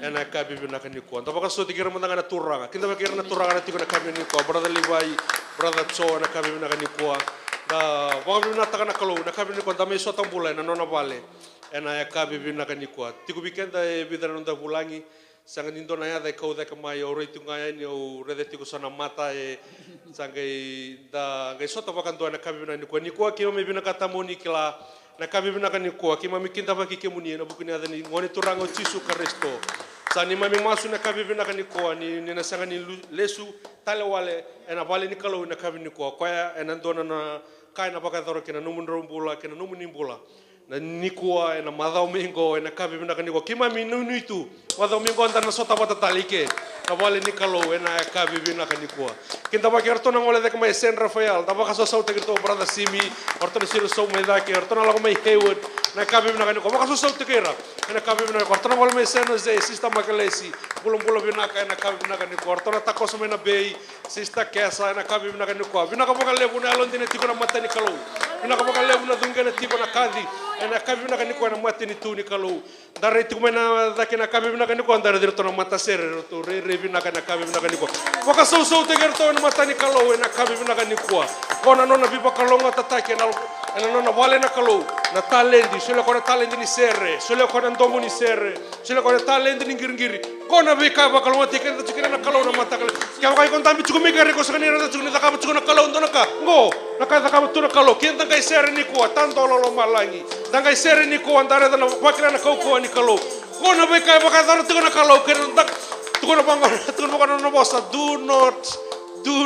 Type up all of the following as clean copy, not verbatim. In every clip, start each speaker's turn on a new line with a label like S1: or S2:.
S1: ena kabibi na kaniko. Anta baka so tikira manda na turanga. Kinda bakira na turanga na tiko na kabibi niko. Brother Levi, brother Cho na kabibi na kaniko. Da baka na taka na kalau na kabibi niko da me so tambula na nona vale. Ena ya kabibi na kaniko. Tiku bikenda e bidara nunda bulangi. Sanga nindo na ya da kau da kamai o rei tunga ni o rede tiku sana mata e sanga da ngai so baka ndo na kabibi na niko. Niko ki me bina kata moni kila na kabibi na kaniko. Ki mami kinda baki ke muni na bukuni ada ni ngone turanga o Jesu Kristo. Sani mami masu na kabibi na kaniko ni na sanga ni lesu tale wale ena vale ni kalau na kabibi niko kwa ena dona na kai na baka doro kena numun rombula kena numun nimbula na nikua ena madau mingo ena kabibi na kaniko kima minunu itu madau mingo anda na sota bata talike na vale ni kalau ena kabibi na kaniko kinta baki arto na ngole de mai San Rafael da baka so sauta kirto brother Simi orto na siro so mai dake orto na lago mai Haywood na kabibi na kaniko baka so sauta kira ena kabibi na orto na vale mai San Jose sista makalesi bulong-bulong binaka ena kabibi na kaniko orto na takos mai na bay sista kesa ena kabibi na kaniko binaka baka lebu na alon dine tiko na mata ni kalau binaka baka lebu na dunga na tiko na kadi ena kabibi na kaniko ena mata ni tu ni kalau dare tiko mai na dake na kabibi na kaniko andare dirto na mata sere to re binaka na kabibi na kaniko baka so te gerto na mata ni kalau ena kabibi na kaniko kona nona biba kalonga tatake na ena nona vale na kalau na talendi sole kona talendi ni sere sole kona ndomo ni sere sole kona talendi ni ngiri kona bika ba kalonga tikena tikena na kalau na mata kala kaya kai konta mi chukumi kare ko sakani na chukuni taka ba chukuna kalau ndona ka ngo naka taka tuna kalau kenta kai sere ni ko tanto lolo malangi tangai sere ni ko andare na bakira na kau ni kalau kona bika ba ka tikena kalau kena tak tukuna banga no bossa do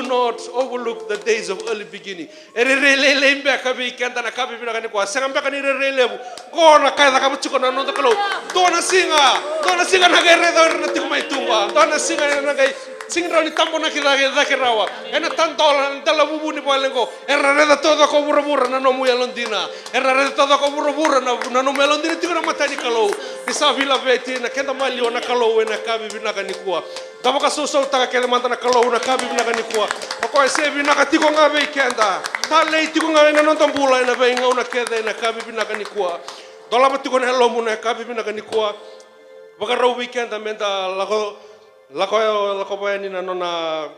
S1: not overlook the days of early beginning. Erelele mbeka bikenda na kabibi na kaniko. Sanga mbeka ni relelebu. Kona kaya taka chukuna no takalo. Dona singa na gere na tikuma itumba. Dona singa na gai singa ni tambo na kirawa. Ena tantola ndala bubu ni palengo. Errareda todo ko burra na no muya londina. Errareda todo ko burra na no muya londina tikuna matani kalo. Bisa vila veti na kenda mali ona kalo ena kabibi na kaniko. Dama ka so taka kele manta na kalo na kabibi na kaniko. Ako ese bina ka tiko nga be kenda. Tale tiko nga na non tambula na be nga una kede na kabibi na kaniko. Dola ba tiko na lomu na kabibi na kaniko. Baka raw weekend menta lako ba ni na nona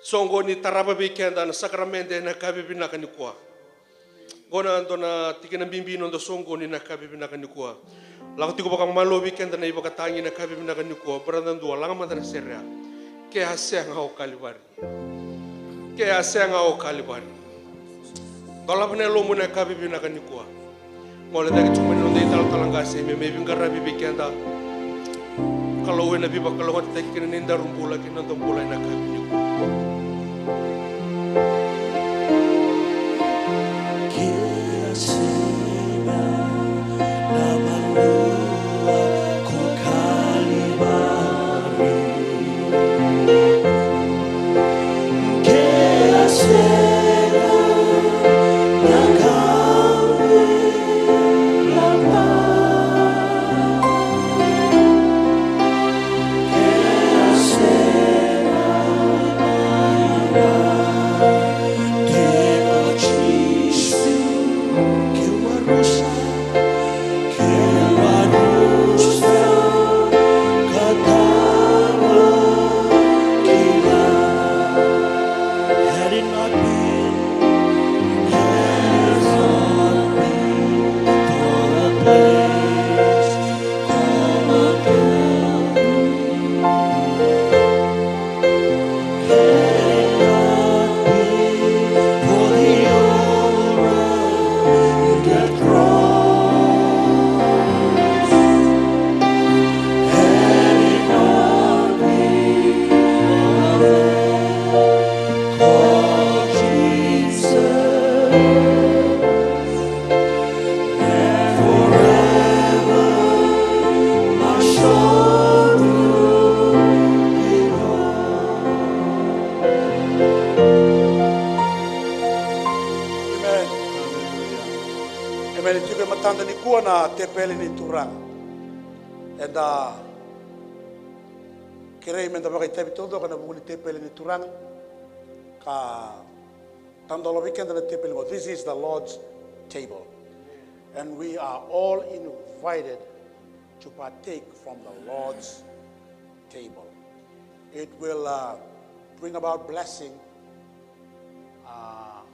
S1: songo ni taraba weekend na Sacramento na kabibi na kaniko. Gona ndona tikina bimbi no ndo songo ni na kabibi na kaniko. Lako tiko baka malo weekend na iba katangi na kabibi na kaniko. Berandan dua langa mata na seria. Ke hasenga o kalibari. Ke hasenga o kalibari. Dola bne lomu na kabibi na kaniko. Ngole dagi cuma no dei talanga se me bingara bibi kenda. Kalau wena biba kalau wat taki kena ninda rumpula kena tombula na kabibi. Ke hasenga na malua ko kalibari.
S2: matanda ni kua na te pele ni turanga. E da kerei menda baka tebi todo kana buli te pele ni turanga. Ka tandolo weekend na te pele mo. This is the Lord's table. And we are all invited to partake from the Lord's table. It will bring about blessing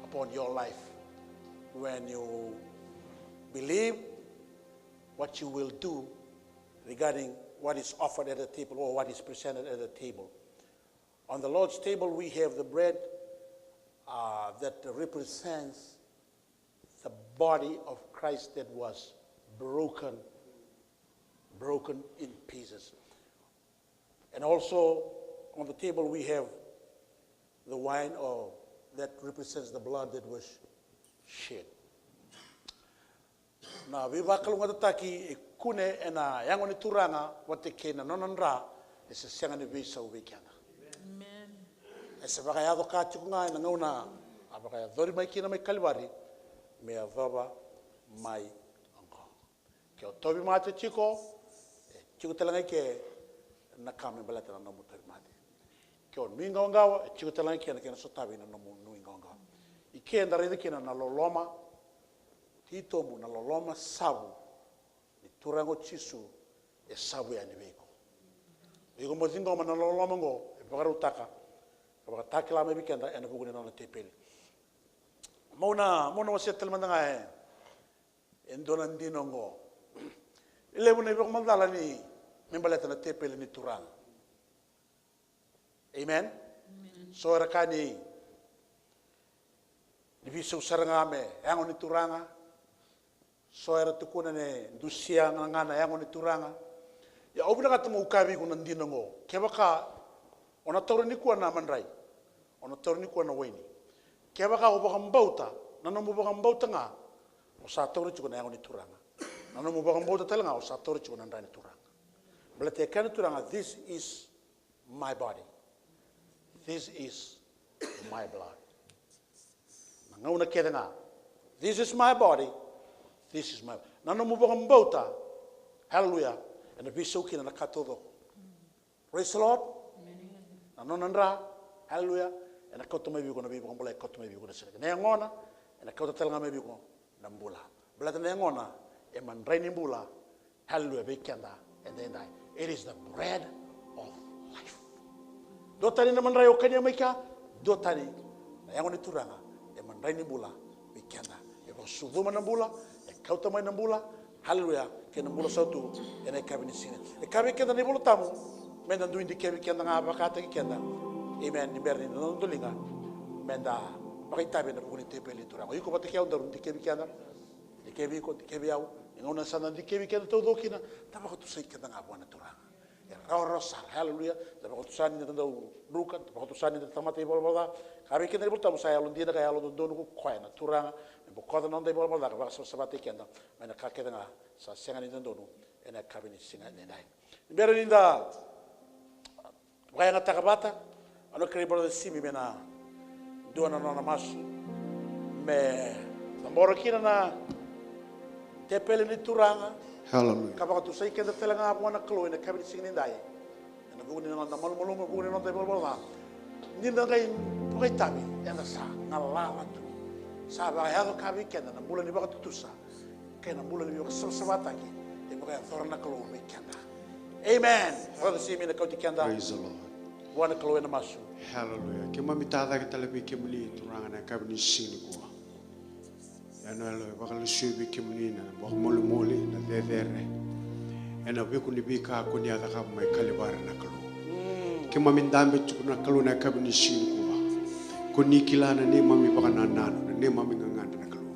S2: upon your life when you believe what you will do regarding what is offered at the table or what is presented at the table. On the Lord's table, we have the bread that represents the body of Christ that was broken in pieces. And also on the table we have the wine that represents the blood that was shed. Na vivakal ngata taki e kune ena yango ni turanga wate kena nonandra e se senga ni visa uvikana. Amen. E se vakayado kati kunga ena ngauna abakaya dhori mai kina mai kalvari me avava mai ango. Ke otobi mate chiko chiko talanga ke na kame balata na namu tobi mate. Ke on minga ngawa chiko talanga ke na kena sotabi na namu nuinga ngawa. Ike ndare de kena na loloma Titomu na loloma sabu ni turango chisu e sabu ya ni veko. Iko mozingo na loloma ngo e pagarutaka. Pagarutaka la me bikenda ena bugune na tepeli. Mona wasetel mandanga endonan dinongo. Ile bune beko mandala ni membaleta na tepeli ni turang. Amen. So rakani diviso sarangame yango ni turanga. So era tukuna ne dusia ngana yango ni turanga. Ya obuna katumu ukabi kuna ndinongo. Kebaka ona toro ni kuana mandrai. Ona toro ni kuana waini. Kebaka obaka mbauta. Nano mubaka mbauta nga. Osa toro chukuna yango ni turanga. Nano mubaka mbauta talanga osa toro chukuna ndani turanga. Blate kana turanga, this is my body. This is my blood. Ngauna kedanga. This is my body. This is my. Nano mubaka mbauta. Hallelujah. And the visoki na katodo. Praise the Lord. Nano nandra. Hallelujah. And a koto maybe gonna be gonna koto maybe gonna say. Neangona and a koto telanga maybe gonna nambula. Blata neangona e mandrai nimbula. Hallelujah. Bekenda and then die. It is the bread of life. Dotani na mandrai okanya maika. Dotani na yangoni turanga e mandrai nimbula bekenda. E bosuvuma nambula. Kauta mai nambula, hallelujah, ke nambula sautu, ena kabini sine. E kabi kenda ni bolo tamu, menda duin di kabi kenda nga bakata ki kenda. Amen, ni berni no dolinga. Menda makita be na buguni tepeli turanga. Iko bate kya undarun di kabi kenda. Di kabi ko di kabi au. Ngona sana di kabi kenda todo kina, tama ko tusai kenda nga buana turanga. E rosar, hallelujah. Tama ko tusani na tando rukan, tama ko tusani na tamate bolo bolo. Kabi kenda ni bolo tamu saya alun dia na kaya alun donu ko koina turanga. Bukada non dai bola da ba sabate kenda mana ka keda nga sa senga ni ndonu ena kabini singa ni dai bero ninda waya na takabata ano kri bola simi mena duana na masu me tamboro kina na tepele ni turanga hallelujah ka ba tu sai kenda telanga buana klo ena kabini singa ni dai ena buguni na mal malum buguni non dai bola ninda ngai pukai tabi ena sa ngala tu Saba yado kabi kenda na bulan iba katutusa kena bulan iba kasabata ki e mga thorna kalo me kenda. Amen. Brother Simi na kauti kenda.
S3: Praise the Lord.
S2: Buana kalo na masu.
S3: Hallelujah. Kema mitada kita lebih kemuli turanga na kabini sini kuwa. Yano alo bakal subi kemuli na bak molu moli na dedere. Ena beku ni bika kuni ada kap mai kalibara na kalo. Kema mindambe tukuna kalo na kabini sini kuwa. Kuni kilana ni mami baka nanano ni mami nganganda na kalo.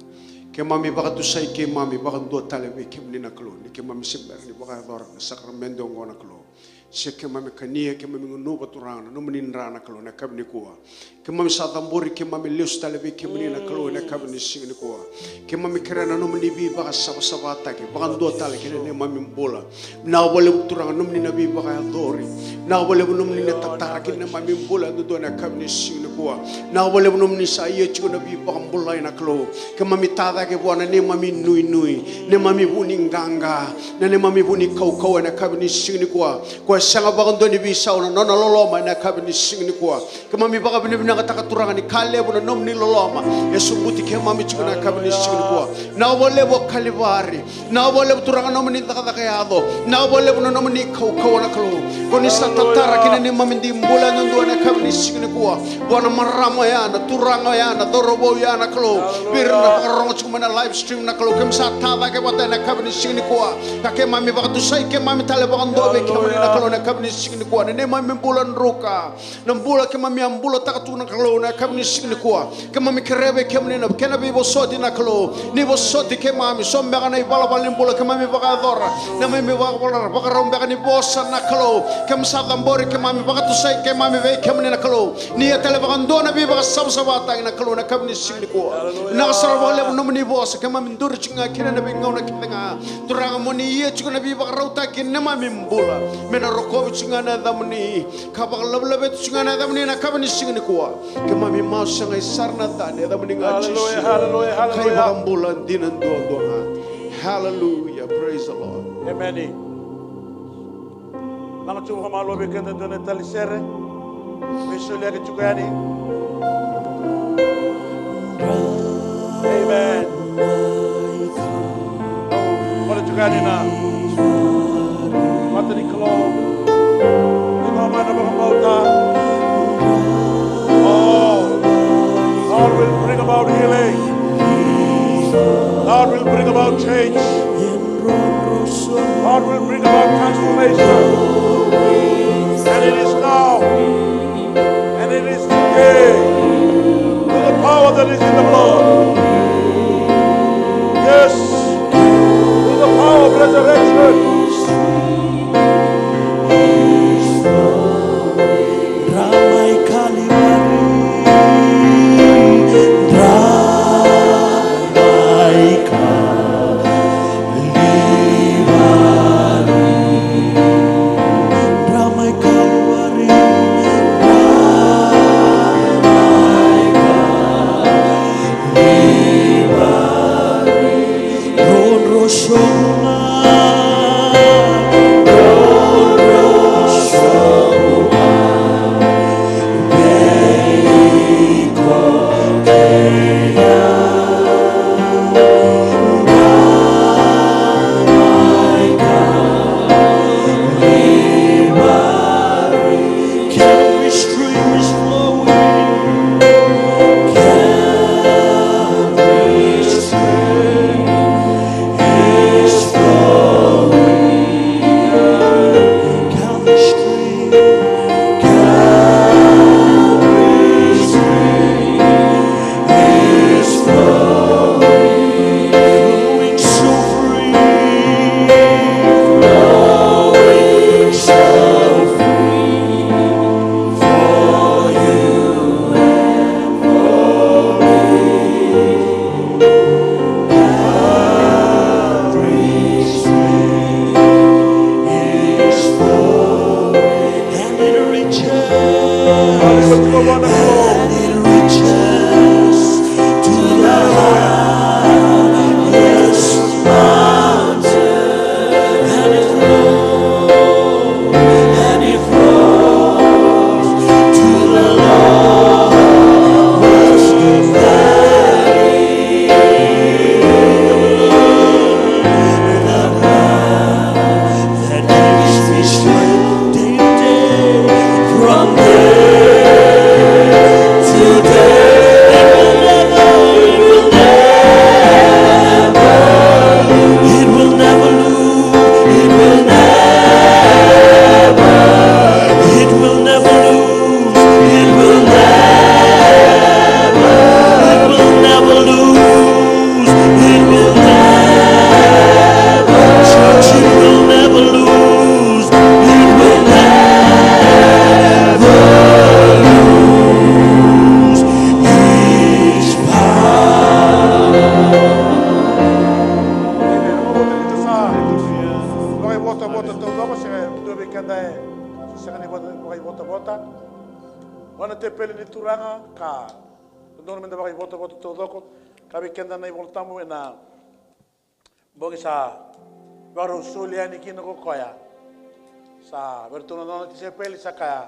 S3: Ke mami baka tusay ke mami baka do talebe ke mni na kalo. Ni ke mami simber ni baka dor sakramento ngona kalo. Se ke mami kania ke mami ngunu baturana no mni nrana kalo na kabni kuwa. Ke mami satambori ke mami leus talebe ke mni na kalo na kabni singni kuwa. Ke mami kerana no mni bi baka sabata ke baka do tale ke ni mami mbola. Na wale buturanga no mni na bi baka dori. Na wale no mni na tatara ke ni mami mbola do na kabni singni kuwa. Na wale no mni sa ye chigo na bi baka mbola na kalo. Ke mami tada ke buana ne mami nui ne mami buni nganga ne mami buni kau na kabni singni kuwa. Kwa sanga baka ndoni bi sauna nona loloma na kabni singni kuwa. Ke mami baka bini bina naga takaturanga ni kalebu na nom ni loloma e sumbuti ke mami chikuna kabini chikuna kuwa na wole bo kalivari na wole turanga nom ni takataka yado na wole bo nom ni kau na kalu koni satatara kini ni mami di mbula nundu na kabini chikuna kuwa bona marama yana turanga yana dorobo yana kalu birna pakarong chikuma na live stream na kalu kem satava ke bata na kabini chikuna kuwa kake mami bakatu sai ke mami tale bakando be ke mami na kalu na kabini chikuna kuwa ne mami bulan ruka na mbula ke mami ambula takatu na kalu na kabini chikuna kuwa ke mami kerebe ke mami na kena bibo soti na kalu ni bo soti ke mami sombe kana ibala balin mbula ke mami bakadora na mami bakabora bakarong be kana bosa na kalu ke msada mbori ke mami bakatu sai ke mami be ke mami na kalu ni tale bakando na biba sabsabata na kalu na kabini chikuna kuwa na sarwa le nomni bosa ke mami ndur chinga kina na bingaw na kitanga turanga moni ye chikuna biba rauta kinna mami mbula mena rokobi chinga na damni kabak lablabet chinga na damni na kabini chikuna kuwa ke mami mau sanga sarna tane damni ngachi
S2: Hallelujah, hallelujah,
S3: kai
S2: hallelujah.
S3: mbula dinan do hallelujah, praise the Lord.
S2: Amen. Mga chunga malo be kanda dona talisere. Visulia ke chukani. Amen. What chukani na. Matani klo. Ino mana bakabauta. Oh, God will bring about healing. God will bring about change. God will bring about transformation. And it is now. And it is today. To the power that is in the blood. Yes. To the power of resurrection. Kami kenda na iboltamu na bogi sa baru suliani kino ko koya sa bertuna nona ti sepeli sa kaya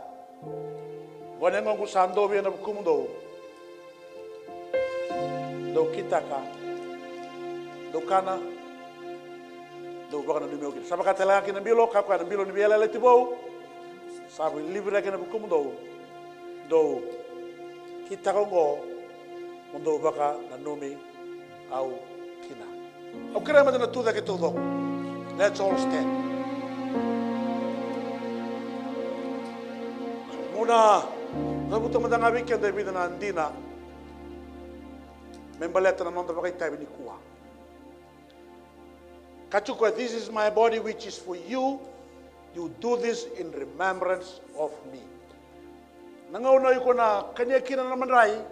S2: Wanengo ku sando bi na kumdo. Do kitaka. Do kana. Do baka na dumio ki. Sabaka tela ki na bilo ka na bilo ni biela le tibo. Sabi libra ki na kumdo. Do kitaka ngo mundo baka na numi au kina. Au krema na tuda ke todo. Let's all stand. Muna nabuto madanga weekend ay bida na andina. Membaleta na nonda baka tabi ni kuwa. Kachukwa, this is my body which is for you. You do this in remembrance of me. Nangauna yuko na kanya kina na manrai.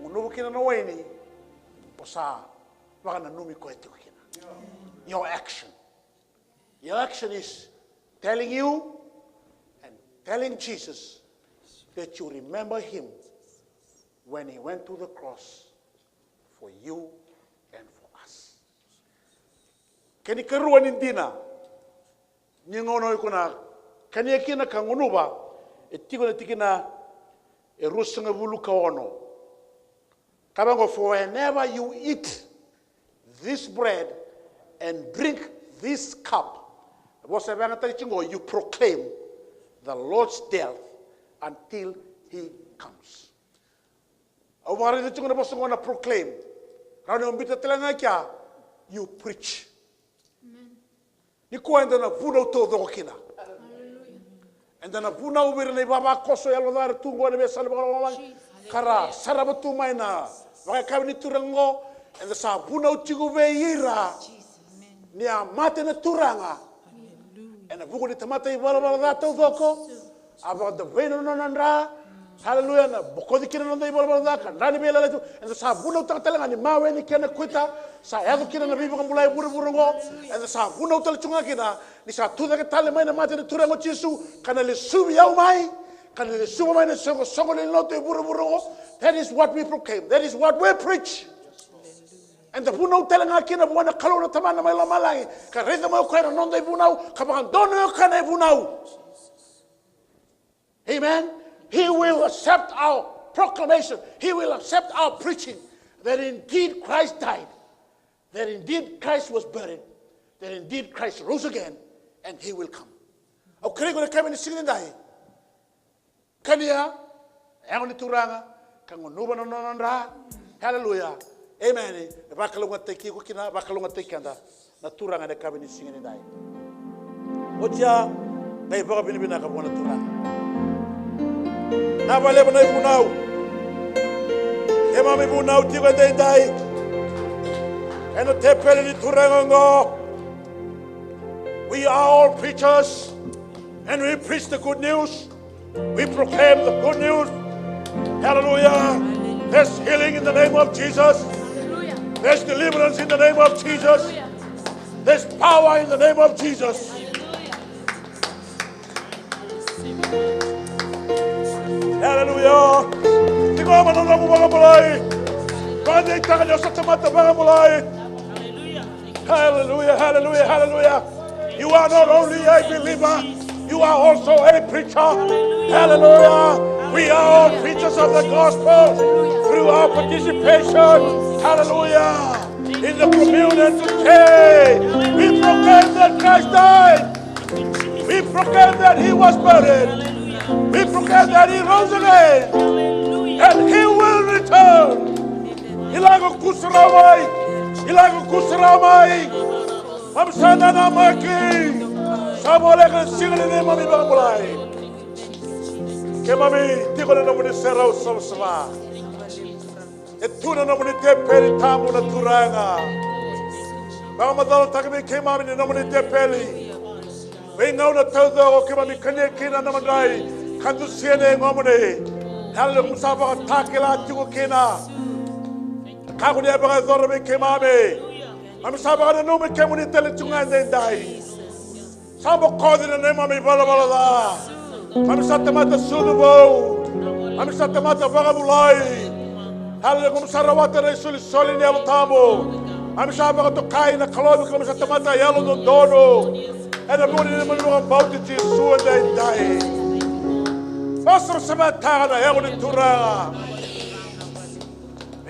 S2: Unubu kina na waini. Posa baka na numi ko ito kina. Your action. Your action is telling you and telling Jesus that you remember him when he went to the cross for you and for us. Kani karuan indina ningono ikuna kani kina kangunuba etiko na tikina erusanga buluka ono. Kabango, for whenever you eat this bread and drink this cup, you proclaim the Lord's death until he comes. Proclaim. You preach. And then a vuna ubir ni baba koso ya lodar tungo ni besal bagalang kara sarabatu maina baka kami ni turango and the sa vuna utigu veira ni amate na turanga and a vugo ni tamata I bala bala dato doko about the vein no nandra hallelujah na bokodi kina no bala bala daka ndani bela letu and the sa vuna utanga ni mawe ni kena kuita sa yadu kina na bibu kambulai buru burungo and the sa vuna utalchunga kina ni sa tuda ke tale mai na mate na turango chisu kana le subi yau mai kana le subi mai na songo le loto buru burungo. That is what we proclaim. That is what we preach. And the bunau telanga kina buana kalona tamana mai la malangi ka reza mo kwera non dai bunau ka bandono kana bunau. Amen. He will accept our proclamation. He will accept our preaching that indeed Christ died, that indeed Christ was buried, that indeed Christ rose again, and he will come. Au kare go kame ni sigin dai. Kania ang ni turanga kango nuba no nandra. Hallelujah. Amen. Bakalunga teki ko kina bakalunga tekanda na turanga ne kame ni sigin dai. Otia ngai baga binibina ka bona turanga. Na vale bona ibunau. Ema me ibunau tiba dai. Eno tepele ni turanga ngo. We are all preachers, and we preach the good news. We proclaim the good news. Hallelujah. There's healing in the name of Jesus.
S4: Hallelujah.
S2: There's deliverance in the name of Jesus.
S4: Hallelujah.
S2: There's power in the name of Jesus. Hallelujah. Hallelujah. Hallelujah. Hallelujah. You are not only a believer, you are also a preacher. Hallelujah. We are all preachers of the gospel through our participation. Hallelujah. In the communion today, we proclaim that Christ died. We proclaim that he was buried. We proclaim that he rose again. And he will return. Ilago kusaramai. Ilago kusaramai. Mamsana namaki. Sabole kan singale ne mami bangulai. Ke mami tikole na muni serau sama. Etuna na muni tepeli tamu na turanga. Bang madal takbi ke mami na muni tepeli. Wengau na taudo o ke mami kanye kina na mandai. Kandu siene ngomune. Halle musaba takela tigo kina. Kagu dia baga zorbe ke mami. Mami saba na no me ke muni tele tunga ndai. Sabo kodi na nema mi bala bala da. Mami satamata sudubo. Mami satamata bagabulai. Halle kum sarawata na suli soli ni abutamo. Mami saba to kai na kalobi kum satamata yalo no dono. And the morning in the about it is so and die. Pastor Samatana, Yamuni Turanga.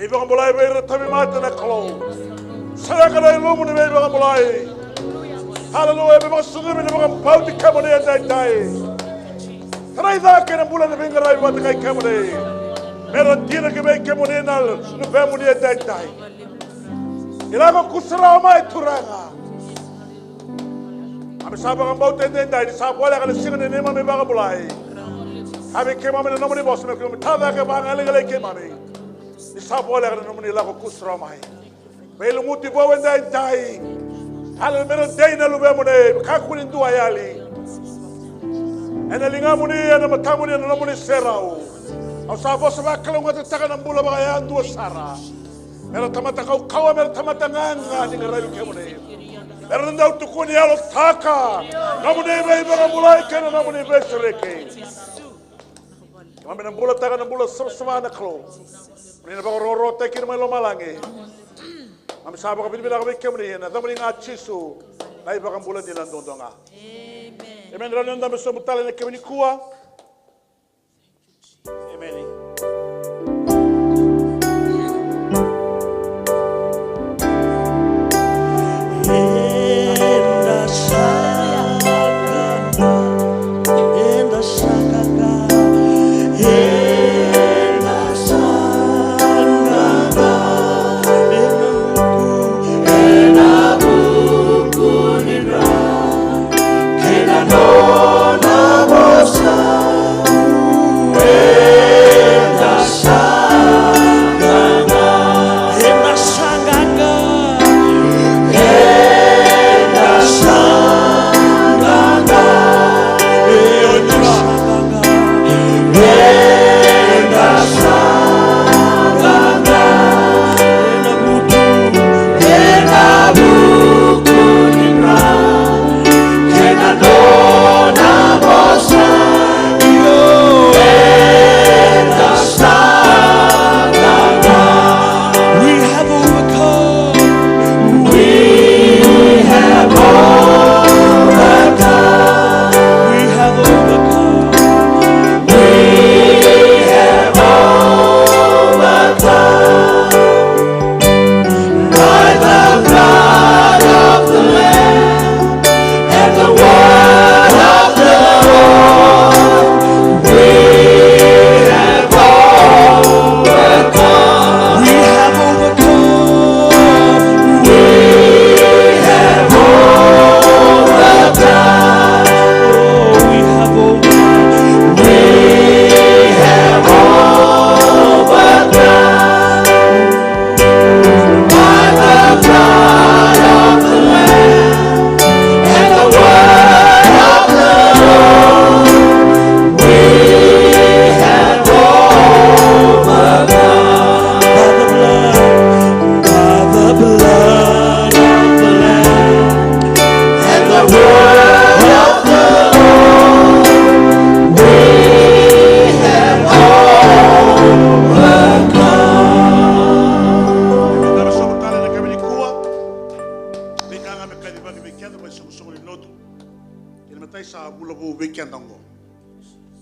S2: Even Mulai, Tamimata, Nakalo. Salakana, Lumuni, Mulai. Hallelujah, we must live in the boat to come on at that time. Try that can pull the finger right what I come on. Merodina can make him on in the family at that time. Ilago Kusra, my Turanga. I'm sorry about that. I saw what I can sing in the name of my Bagabulai. Having came on in the nobody was making Tavaka Bangali came on me. The Sabola and the Nomini Lago Kusra, my Belumuti when they die. Hallelujah, Dana Lubemone, Kakuin do Ayali. And the Lingamuni and the Matamuni and the Nomuni Serao. I saw Bosabaka with the Taganambula and do Sara. And a Tamatako Kawamer Tamatanga in the Ravi Kamuni. And out to Kunial Taka. Nomuni Babulai and Nomuni Vesreke. I'm in a bullet Taganambula Savana Close. In a Boro taking my Lomalangi. I'm sorry, I'm going to come in. I'm going to chisu. I'm going to bullet in Andonga. Amen. Amen. I'm so mutal in the Kaminikua. Amen.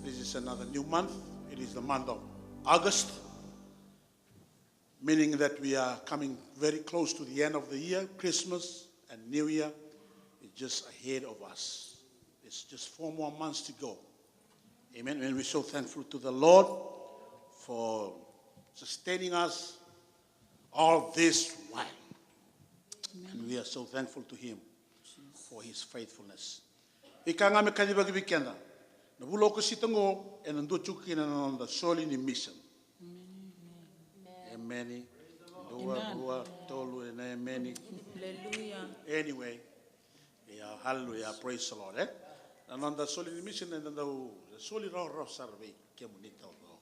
S2: This is another new month. It is the month of August, meaning that we are coming very close to the end of the year. Christmas and New Year is just ahead of us. It's just 4 more months to go. Amen. And we're so thankful to the Lord for sustaining us all this while. And we are so thankful to Him for His faithfulness. Ika nga me kanibagi bikenda. Na bulo ko sitango e nando chuki na nanda soli ni mission. Amen. Dua tolu na amen.
S4: Hallelujah.
S2: Anyway, yeah, hallelujah, praise the Lord. Na nanda soli ni mission na nando soli ro sarve ke monita ro.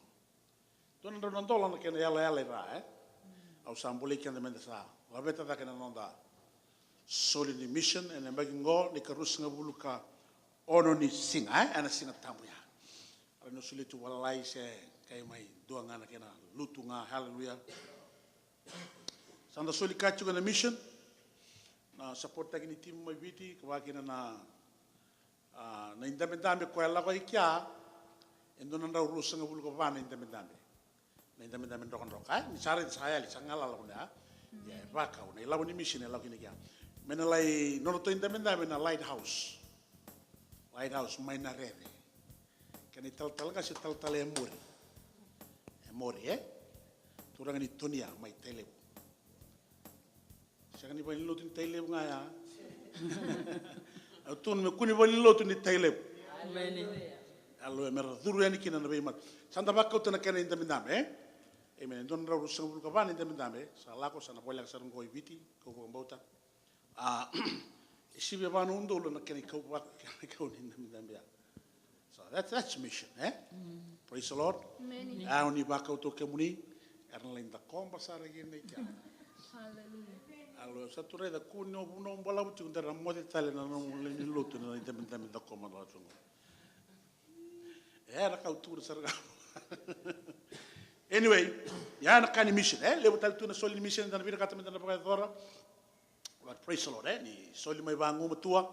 S2: Don nando la ke na yala ra Au sambole ke na mendasa. Wa beta ta ke na nanda soli ni mission and magingo ni karus nga buluka ono ni singa ana singa tamuya. Ano suli tu walai se kay mai dua ngana kena lutu nga hallelujah. Sanda suli kachu na mission na support tagi ni team mai viti kwa kina na indamendame kwa la ko ikya endo nan raw rusa nga bulu ko vana indamindambe na indamindambe ndokon rok ha ni sare saya li sangala la kuna ya baka una ila ni mission la kini kya mena lai no to indamindambe na lighthouse mai na reve kani tal ka si tal emori turang ni tonia mai tele siya ni bani lotin tele nga ya atun me kuni bani lotin ni tele allo emer duru yani kina na bemat santa bakka utana kana indamindambe amen don raw sang bulu ka vana indamindambe sa lako sana bolak sarang goy viti ko ko mbota isibe banu undolo na kani kau wat kau indamindambe so that's mission praise the Lord ni bakka to kemuni erna linda komba sara gene kya allo sature da kuno buno bola butu ndara mode tale na no le lutu na indamindambe da komba la tungo era kautur sarga anyway ya na kani mission le botal tu na soli mission dan vira kata mendana pakai dora but praise the Lord ni soli mai bangu matua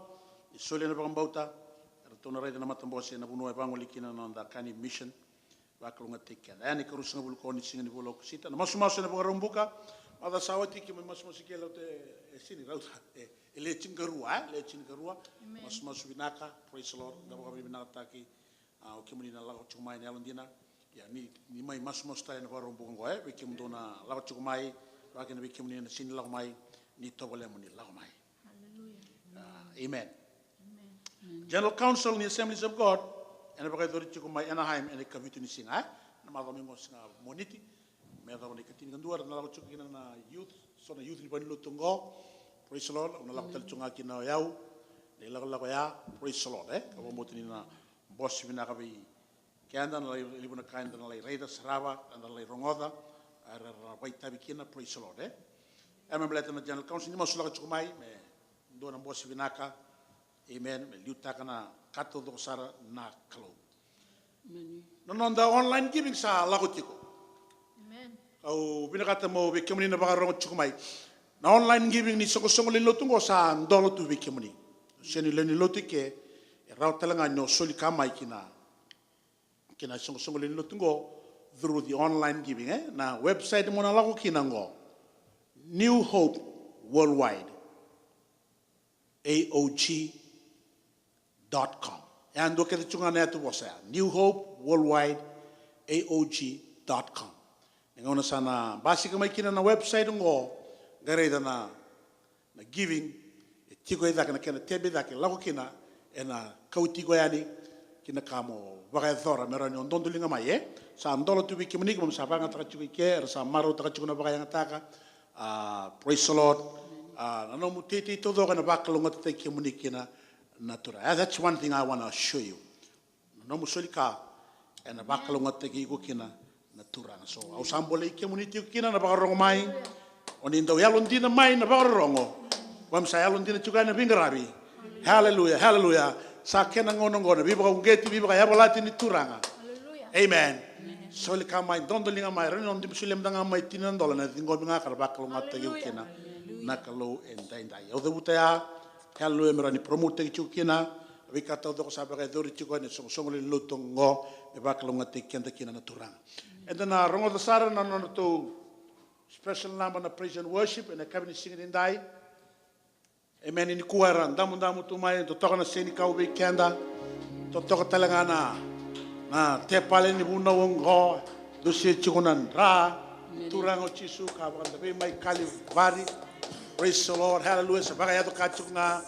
S2: ni soli na pangambauta era tu na reda na matambosi na bunu bangu likina na da kani mission ba kalunga tikken ni karus na bulko ni singa ni bulok sita na masumaso na pangarumbuka ada sawati ki masumaso ki lo te sini rauta le chingarua masumaso binaka praise the Lord da ba binaka taki o kemuni na lago chumai na londina ya ni mai mas tale na baro bungo we kemdo na lago chumai wa ke na we kemuni na sin lago mai ni to bole muni lago mai hallelujah amen General Council in the Assemblies of God and ba do chumai Anaheim and ka vitu ni singa na ma domingo singa moniti me da ni katin ganduar na lago chukina na youth so na youth ni bani lutungo praise the Lord na lago tal chunga kina yau ni lago ya praise the Lord ka bo motini na bos bina kabi kanda na libuna kain na lai reida sarava na lai rongoda ara baita bikina praise the Lord bleta na General Council ni masula chumai me do na bos bina ka amen me liuta kana kato do sara na klo no da online giving sa lagotiko amen au bina kata mo be kemuni na bagaro chumai na online giving ni soko le lotungo sa ndolo tu be kemuni seni le ni lotike rau talanga no soli kamai kina songo le lotungo through the online giving na website mo na lako kina ngo New Hope Worldwide AOG.com and do ke chunga na tu bosa New Hope Worldwide AOG.com ngona sana basika mai kina na website ngo gareda na giving tiko ida kana kena tebe da ke lako kina ena kauti goyani kina kamo bagai thora merani ondondo linga mai sa ndolo tu biki muni kom sa banga taka chuki ke sa maro taka chukuna bagai taka praise the Lord no mutiti todo kana bakalunga te ki muni kina natura that's one thing I want to show you no musolika ena bakalunga te ki kina natura so au sambole ki muni ti kina na bagarong mai onindo yalondina mai na bagarongo wam sa yalondina chuka na bingarabi hallelujah hallelujah sa kena ngono biba ungeti biba ya balati ni turanga amen soli kamai dondo linga mai reno ndi musulem danga mai tinan dola na tingo binga karba kalo ngata yu kena nakalo endai o de butea hallelujah merani promote ki kena vikata do sa ba do ri ko ne songo le lotongo e ba kalo ngata kenda kena na turanga and then rongo the sara na no to special number na praise and worship and a cabinet singing in dai amen ni kuara ndamu tu mai to toka na seni kau be kenda to toka talangana na te pale ni buna wongo do se chikunan ra turango chisu ka ba be mai kali vari praise the Lord hallelujah sabaga ya to kachunga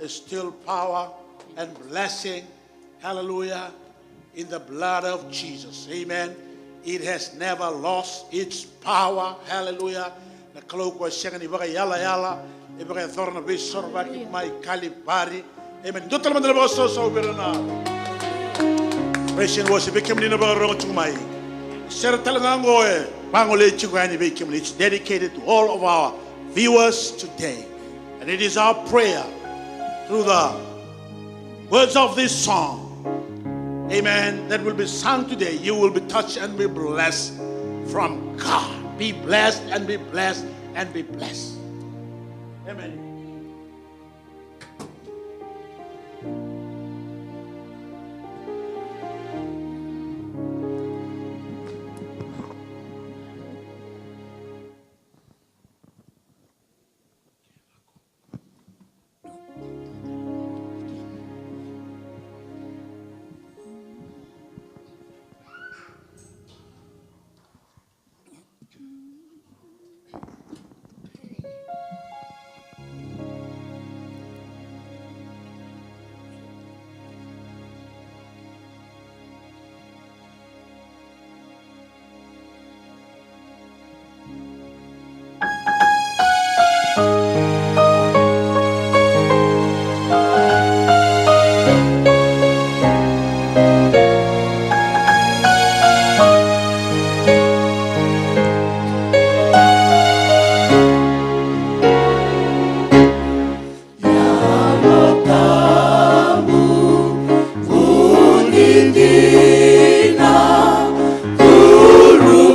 S2: still power and blessing hallelujah in the blood of Jesus amen it has never lost its power hallelujah na kalo ko shanga ni baga yala Ibaga thorna be sorba ki mai kalibari amen dotal mandala boso so berana praise and worship kemni na baga rongo chumai ser talango bangole chugani be kemni it's dedicated to all of our viewers today and it is our prayer through the words of this song amen that will be sung today you will be touched and be blessed from God be blessed and be blessed and be blessed amen.
S4: Munina, Muni,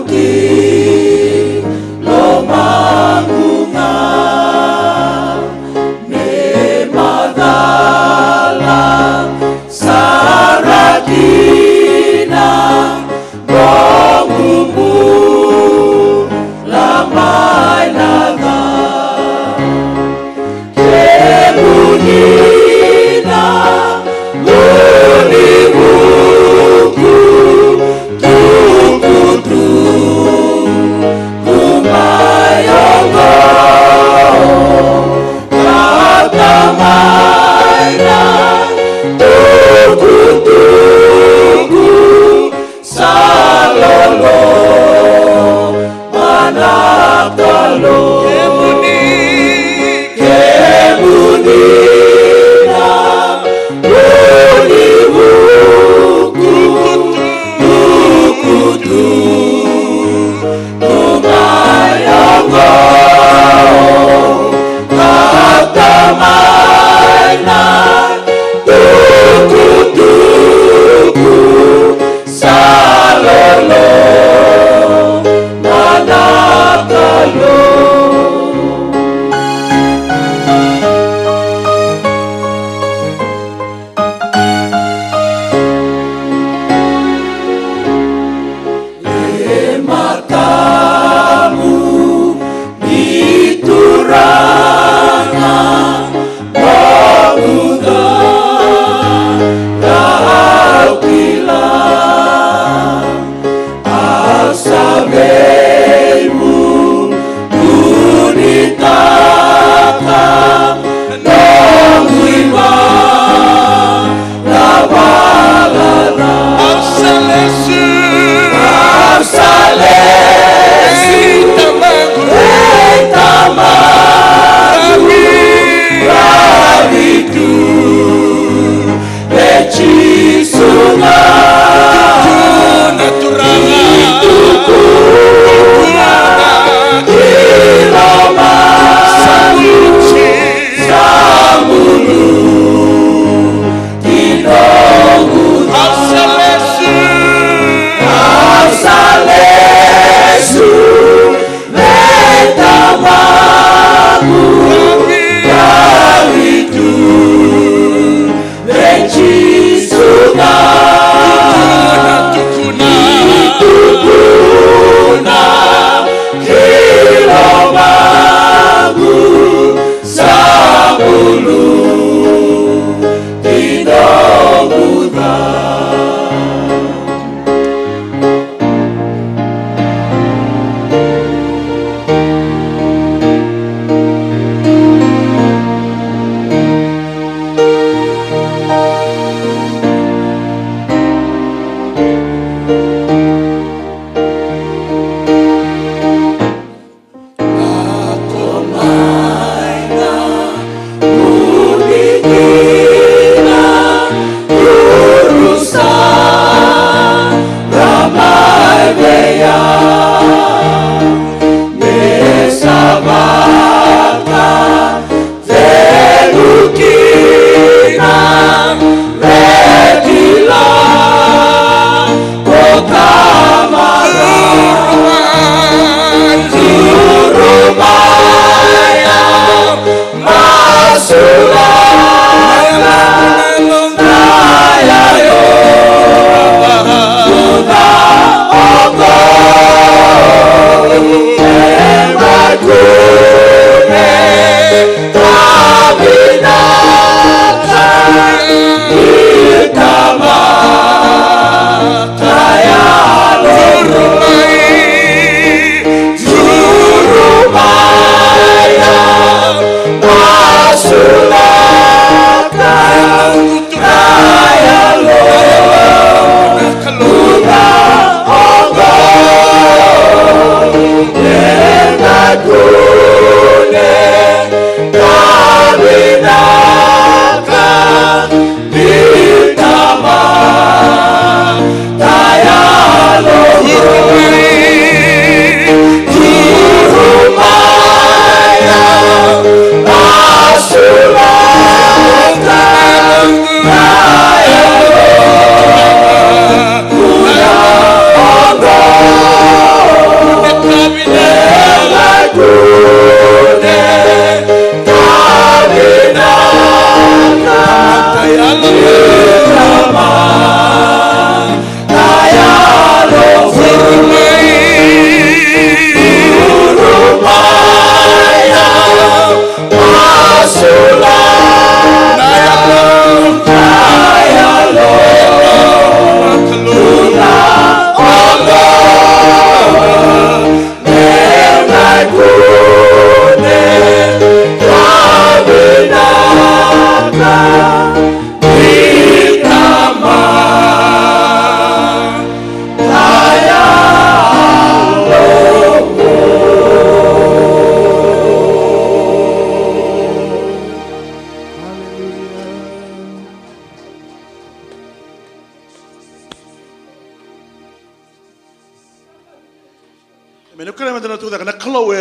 S2: Me no kena mandana tu na kalau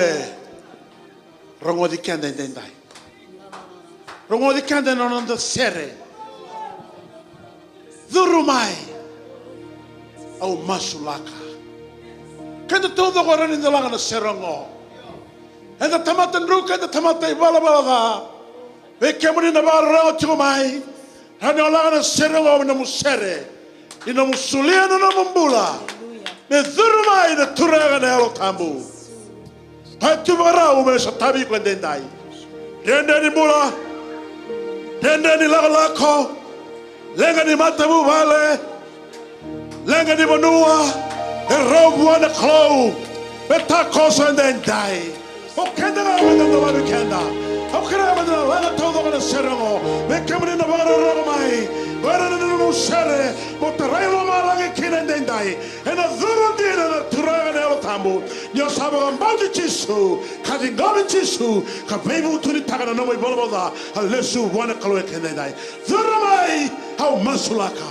S2: rongo di kanda dai. Rongo di kanda no no sere. Durumai au masulaka. Kanda todo agora ni ndalanga na serongo. Enda tamata nruka enda tamata ibala bala. Ve kemuri na bara tumai. Hana langa na serongo na musere. Ina musulia na mumbula. Me durumai na turaga na alo tambu. Hatu bara ume sa tabi kwendendai. Renda ni mula. Renda ni lagalako. Lenga ni matabu vale. Lenga ni manua. E robu ana klo. Beta kosa ndendai. O kenda na wenda na wabi kenda. O kenda na wenda na wenda todo na serongo. Me kamani na wada rogo mai. Wada na nunu sere. Mota railo malangi kina ndendai. E na dhuru dina na turaga na elo tambu. Nyo sabo gambandi chisu. Kati ngami chisu. Ka bebu tuni taga na nomo ibola boda. Halesu wana kalo e kenda ndai. Dhuru mai. Hau masulaka.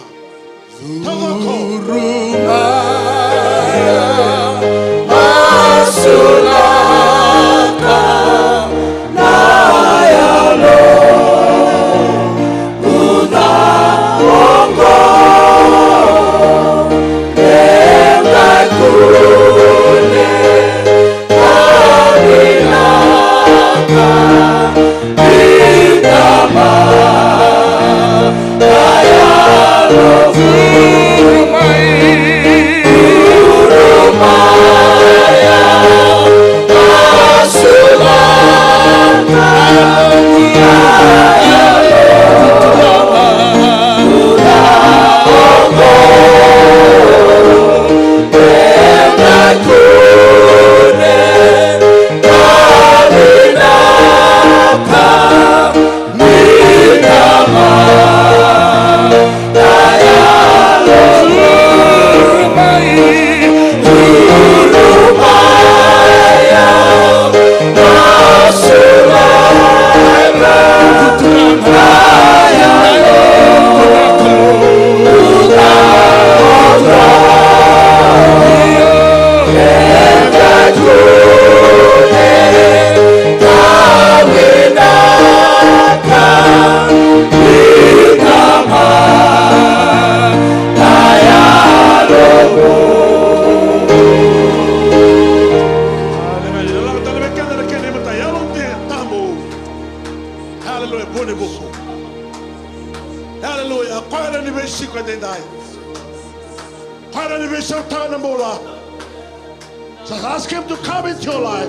S2: So ask him to come into your life.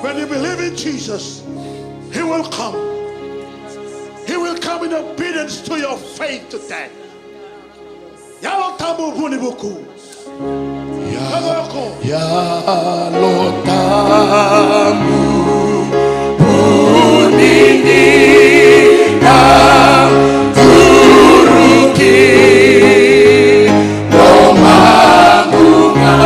S2: When you believe in Jesus, he will come. He will come in obedience to your faith today. Yalo tamu bunibuku.
S4: Yalo tamu bunini na turuki romangunga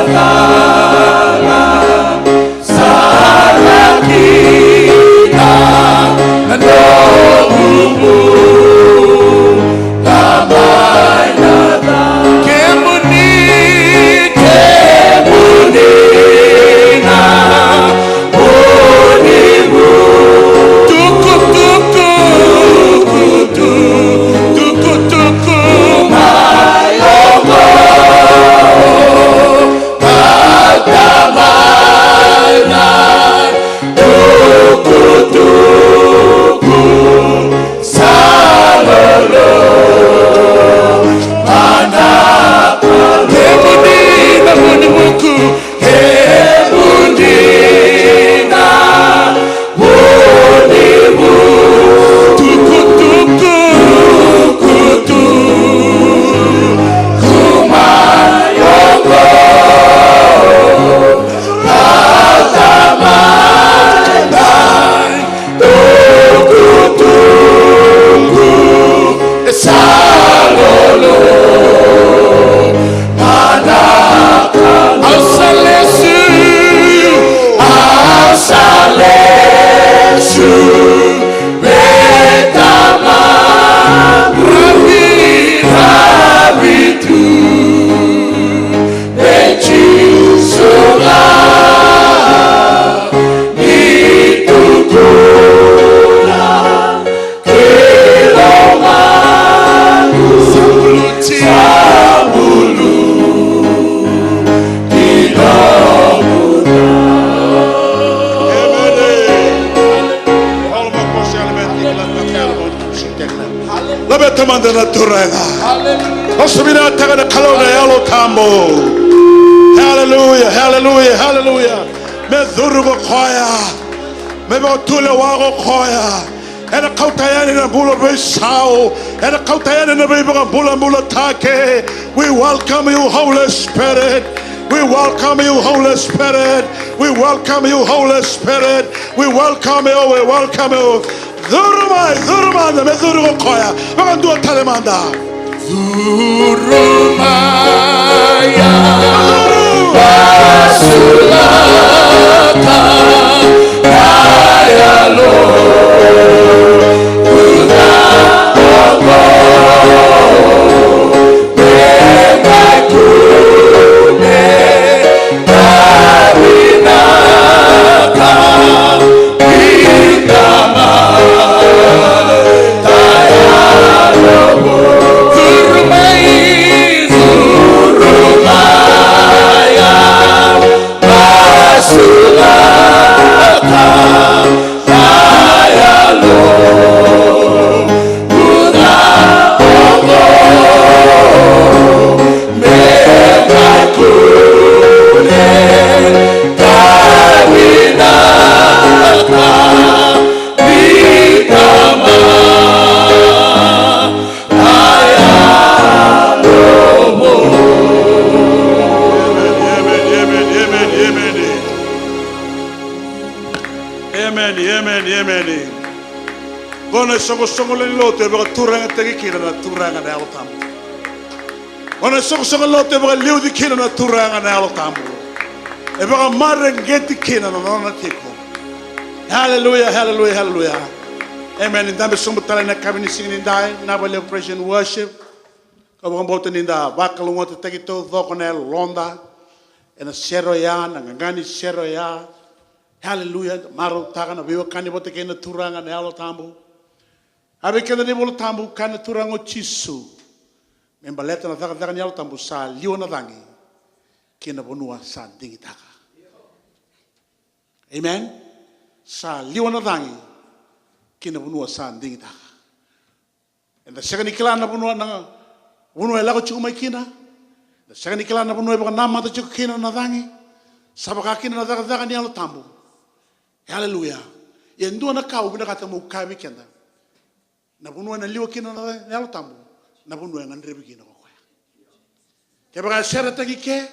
S4: emalala sarakina ndobumu Kemuni na
S2: Labe tamanda na turanga. Osubira tagana kalona yalo tambo. Hallelujah, hallelujah, hallelujah. Me dhurugo khoya. Me botule wago khoya. Ena kautayani na bula besao. Ena kautayani na bula take. We welcome you, Holy Spirit. We welcome you, Holy Spirit. We welcome you, Holy Spirit. We welcome you, we welcome you. Dhurumanda, me dhurugo khoya. Bagandu talemanda.
S4: Dhurumaya Basulata Nayalo Buddha Ogo Memakune Karinaka Itama Tayalo Dhurumaya Basulata Nayalo Buddha Ogo Memakune Karinaka Vitama
S2: Amen. Gona songo le lote ba turanga tegi kira na turanga na altam. Gona songo lote ba liudi kira na turanga na altam. E ba marengeti kira na na tiko. Hallelujah, hallelujah, hallelujah. Amen. Ndambe songo tala na kabini singing dai na ba le praise and worship. Ka ba mbota ninda ba kalungo te tegi to dokone londa. Ena sero ya na ngani sero ya. Hallelujah. Maro tagana viva kani bote kena turanga na alo tambu. Abe kena ni bolo tambu kana turango chisu. Membaleta na taga ni alo tambu sa liwa na dangi. Kena bonua sa dingi taga. Amen. Sa liwa na dangi. Kena bonua sa dingi taga. Enda sega ni kila na bonua na bonua lago chukuma kina. Enda sega ni kila na bonua baka nama ta chukina na dangi. Sabaka kina na taga ni alo tambu. Hallelujah. Yendua na kau bina kata mau kabi kenda. Na bunua na liwa kina na yalo tambu. Na bunua ngan rebi kina ko koya. Ke baka sera tagi ke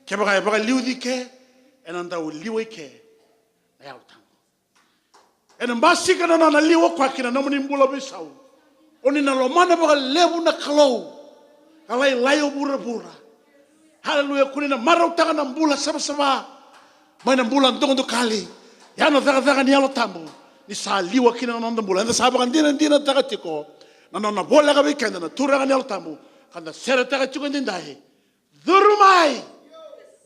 S2: baka liudi ke enanda u liwa ke na yalo tambu. Ena mbasi kana na liwa kwa kina na muni mbula bisau. Oni na lomana baka lebu na kalau. Kalai layo bura. Hallelujah. Kuni na marau taka na mbula sama. Mai na mbula ndongo kali. Yana daga ni alo tambu ni sa liwa kina na ndambula nda saba kan dina daga tiko na na bola ga weekend na tura ni alo tambu kan sera daga tiko ndai dhurumai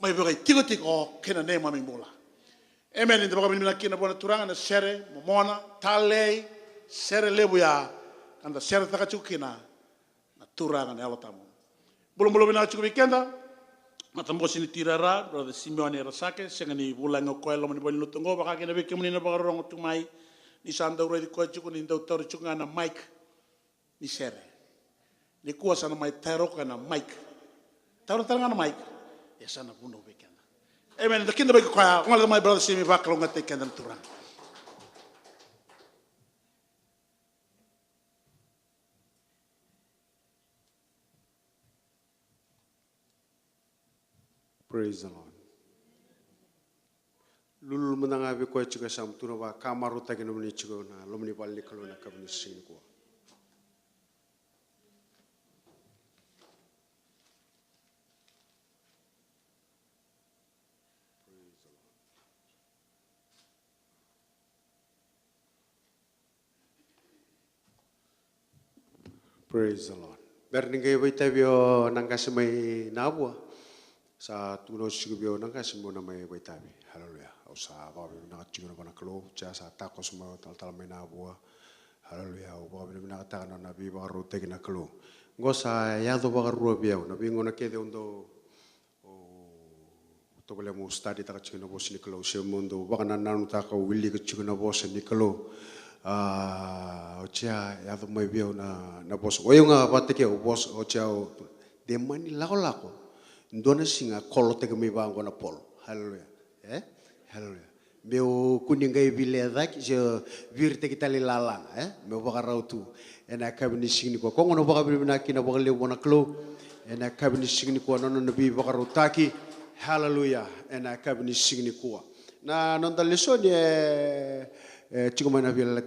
S2: mai bega tiko kina ne mami bola amen nda baga mina kina bona turanga na sere momona tale sere lebuya kan sera daga tiko kina na tura ni alo tambu bulu bina tiko weekend Matambo sini tirara, brother Simeone Rasake, sengani bulan ngokoel lo mani bani lutungo, baka kena beke mani na baka rongo tumai, ni sanda ura di kuat cukup ni ndau taru cukup na mic, ni sere, ni kuasa na mic terok na mic, taru na mic, ya sana puno beke na. Amen. Dakin na beke kaya, ngal my brother Simi baka lo ngate kena turang.
S3: Praise the Lord. Lulu menanga be ko chuka sam tuna ba kamaru tagi no ni chuka na lomni balli kalo na kabni sin ko. Praise the Lord. Berningai baitavio nangasimai nabua. Sa tuno sigubio nangasimo na mai baitavi. Hallelujah. O sa babi na chigno bana klo, cha sa takos mo tal mai nabua. Hallelujah. O babi na ta na bi ba ro te na klo. Ngosa ya do ba ro biao na bingo na kede ondo o to bele mo study ta chigno bo sin klo se mondo ba na nanu ta ka willi ka chigno bo sin klo. o chia ya the mai bio na bos o yunga pateke o bos o chia o de mani lako ndona singa kolo te mi ba ngona pol haleluya haleluya meu kuningai bile dak je virte kita lilalang meu bakarau tu ena kabini singni ko ngono bakabina kina bakale wona klo ena kabini singni ko nono nabi bakaru taki haleluya ena kabini singni ko na nonda lesoni chigomana bile